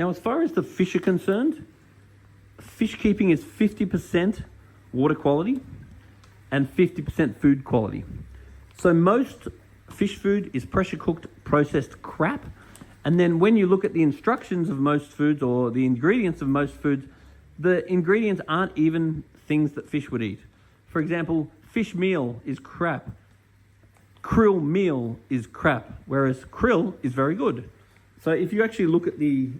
Now, as far as the fish are concerned, fish keeping is 50% water quality and 50% food quality. So most fish food is pressure cooked, processed crap. And then when you look at the instructions of most foods or the ingredients of most foods, the ingredients aren't even things that fish would eat. For example, fish meal is crap. Krill meal is crap, whereas krill is very good. So if you actually look at the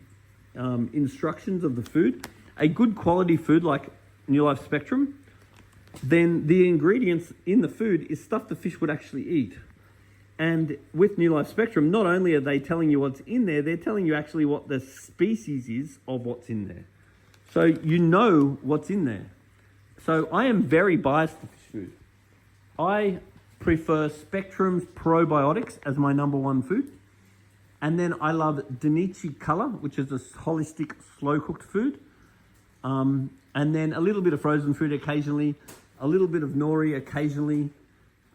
instructions of the food, a good quality food like New Life Spectrum, then the ingredients in the food is stuff the fish would actually eat. And with New Life Spectrum, not only are they telling you what's in there, they're telling you actually what the species is of what's in there. So you know what's in there. So I am very biased to fish food. I prefer Spectrum's probiotics as my number one food. And then I love Danichi Color, which is a holistic, slow-cooked food. And then a little bit of frozen food occasionally, a little bit of nori occasionally.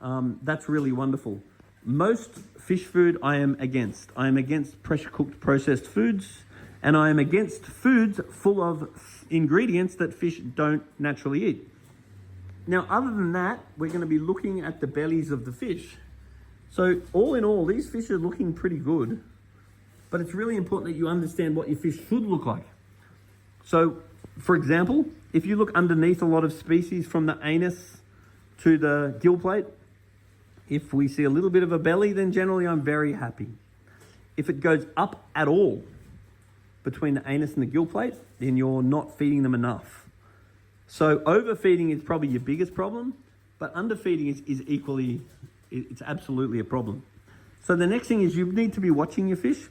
That's really wonderful. Most fish food I am against. I am against pressure-cooked processed foods, and I am against foods full of ingredients that fish don't naturally eat. Now, other than that, we're going to be looking at the bellies of the fish. So all in all, these fish are looking pretty good, but it's really important that you understand what your fish should look like. So, for example, if you look underneath a lot of species from the anus to the gill plate, if we see a little bit of a belly, then generally I'm very happy. If it goes up at all between the anus and the gill plate, then you're not feeding them enough. So overfeeding is probably your biggest problem, but underfeeding is equally, it's absolutely a problem. So the next thing is you need to be watching your fish,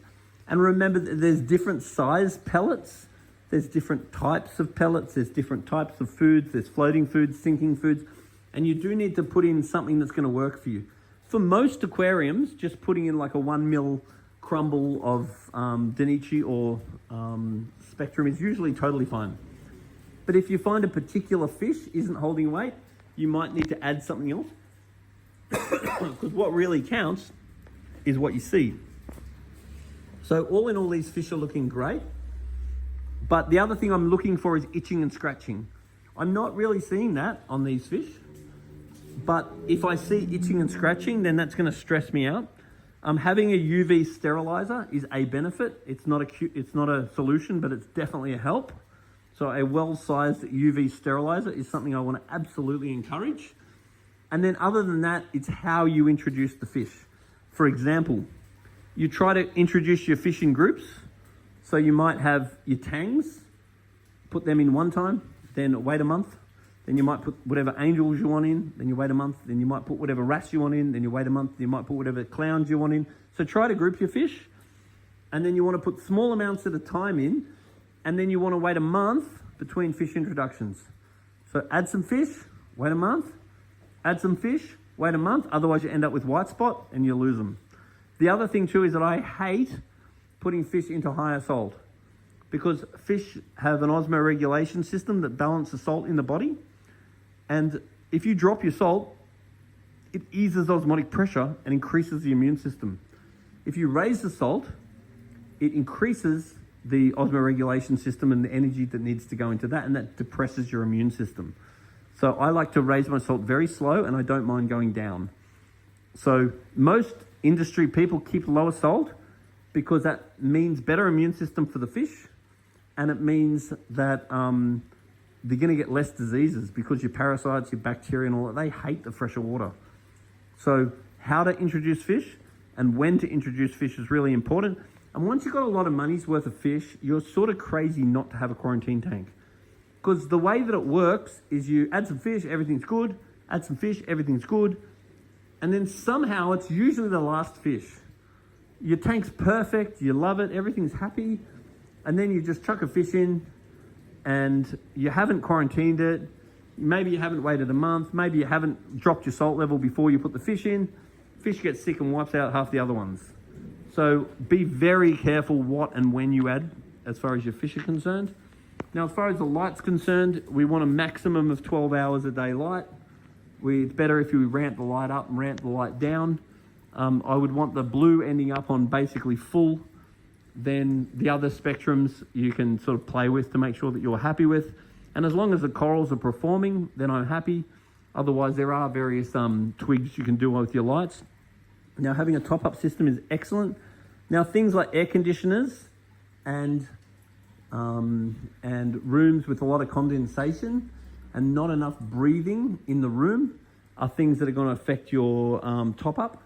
and remember that there's different size pellets, there's different types of pellets, there's different types of foods, there's floating foods, sinking foods, and you do need to put in something that's going to work for you. For most aquariums, just putting in like a 1 ml crumble of Danichi or Spectrum is usually totally fine. But if you find a particular fish isn't holding weight, you might need to add something else. Because what really counts is what you see. So all in all, these fish are looking great. But the other thing I'm looking for is itching and scratching. I'm not really seeing that on these fish. But if I see itching and scratching, then that's going to stress me out. Having a UV sterilizer is a benefit. It's not a solution, but it's definitely a help. So a well-sized UV sterilizer is something I want to absolutely encourage. And then other than that, it's how you introduce the fish. For example, you try to introduce your fish in groups. So you might have your tangs, put them in one time, then wait a month. Then you might put whatever angels you want in, then you wait a month. Then you might put whatever wrasse you want in, then you wait a month. Then you might put whatever clowns you want in. So try to group your fish. And then you want to put small amounts at a time in. And then you want to wait a month between fish introductions. So add some fish, wait a month. Add some fish, wait a month. Otherwise you end up with white spot and you lose them. The other thing too is that I hate putting fish into higher salt, because fish have an osmoregulation system that balances salt in the body. And if you drop your salt, it eases osmotic pressure and increases the immune system. If you raise the salt, it increases the osmoregulation system and the energy that needs to go into that, and that depresses your immune system. So I like to raise my salt very slow, and I don't mind going down. So most industry people keep lower salt because that means better immune system for the fish, and it means that they're going to get less diseases because your parasites, your bacteria and all that, they hate the fresher water. So how to introduce fish and when to introduce fish is really important. And once you've got a lot of money's worth of fish, you're sort of crazy not to have a quarantine tank. Because the way that it works is you add some fish, everything's good. Add some fish, everything's good. And then somehow it's usually the last fish. Your tank's perfect, you love it, everything's happy. And then you just chuck a fish in and you haven't quarantined it. Maybe you haven't waited a month. Maybe you haven't dropped your salt level before you put the fish in. Fish gets sick and wipes out half the other ones. So be very careful what and when you add as far as your fish are concerned. Now, as far as the light's concerned, we want a maximum of 12 hours a day light. It's better if you ramp the light up and ramp the light down. I would want the blue ending up on basically full. then the other spectrums you can sort of play with to make sure that you're happy with. And as long as the corals are performing, then I'm happy. Otherwise, there are various twigs you can do with your lights. Now, having a top-up system is excellent. Now, things like air conditioners and rooms with a lot of condensation and not enough breathing in the room are things that are going to affect your top-up.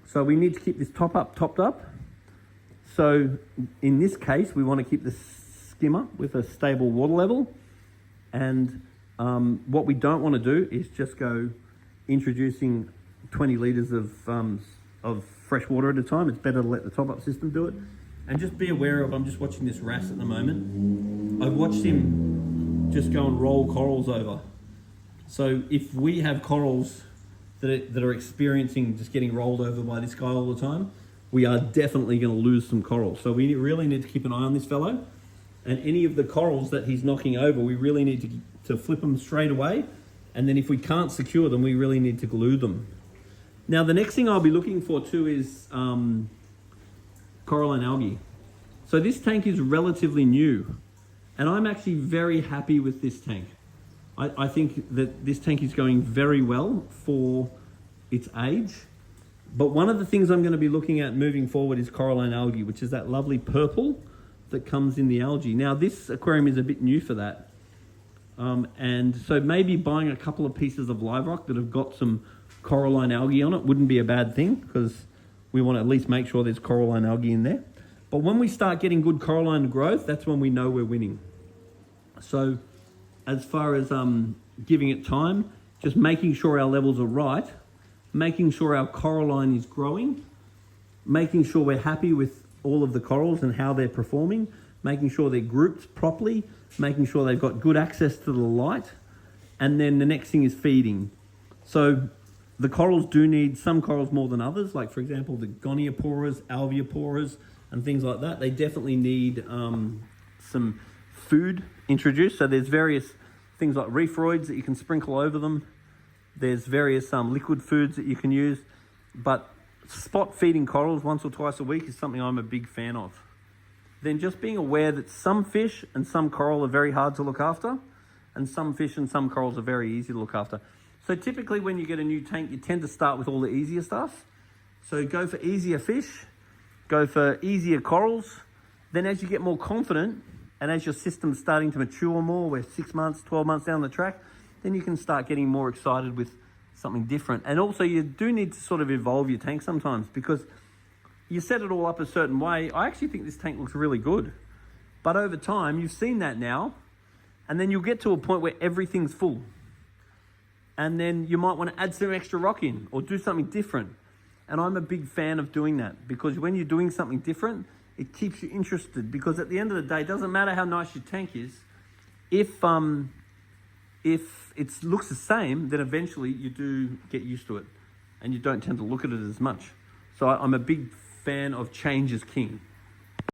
So we need to keep this top-up topped up. So in this case, we want to keep the skimmer with a stable water level. And what we don't want to do is just go introducing 20 litres of fresh water at a time. It's better to let the top-up system do it. And just be aware of, I'm just watching this wrasse at the moment. I've watched him just go and roll corals over. So if we have corals that are experiencing just getting rolled over by this guy all the time, we are definitely going to lose some corals. So we really need to keep an eye on this fellow. And any of the corals that he's knocking over, we really need to flip them straight away. And then if we can't secure them, we really need to glue them. Now, the next thing I'll be looking for too is coralline algae. So this tank is relatively new, and I'm actually very happy with this tank. I think that this tank is going very well for its age. But one of the things I'm going to be looking at moving forward is coralline algae, which is that lovely purple that comes in the algae. Now, this aquarium is a bit new for that. And so maybe buying a couple of pieces of live rock that have got some coralline algae on it wouldn't be a bad thing, because we want to at least make sure there's coralline algae in there. But when we start getting good coralline growth, that's when we know we're winning. So as far as giving it time, just making sure our levels are right, making sure our coralline is growing, making sure we're happy with all of the corals and how they're performing, making sure they're grouped properly, making sure they've got good access to the light, and then the next thing is feeding. So the corals do need some corals more than others, like for example the gonioporas, alveoporas, and things like that. They definitely need some food introduced. So there's various things like reefroids that you can sprinkle over them. There's various liquid foods that you can use, but spot feeding corals once or twice a week is something I'm a big fan of. Then just being aware that some fish and some coral are very hard to look after, and some fish and some corals are very easy to look after. So typically when you get a new tank, you tend to start with all the easier stuff. So go for easier fish, go for easier corals. Then as you get more confident, and as your system's starting to mature more, we're 6 months, 12 months down the track, then you can start getting more excited with something different. And also you do need to sort of evolve your tank sometimes, because you set it all up a certain way. I actually think this tank looks really good. But over time, you've seen that now, and then you'll get to a point where everything's full. And then you might want to add some extra rock in or do something different. And I'm a big fan of doing that, because when you're doing something different, it keeps you interested. Because at the end of the day, it doesn't matter how nice your tank is. If it looks the same, then eventually you do get used to it and you don't tend to look at it as much. So I'm a big fan of change is king.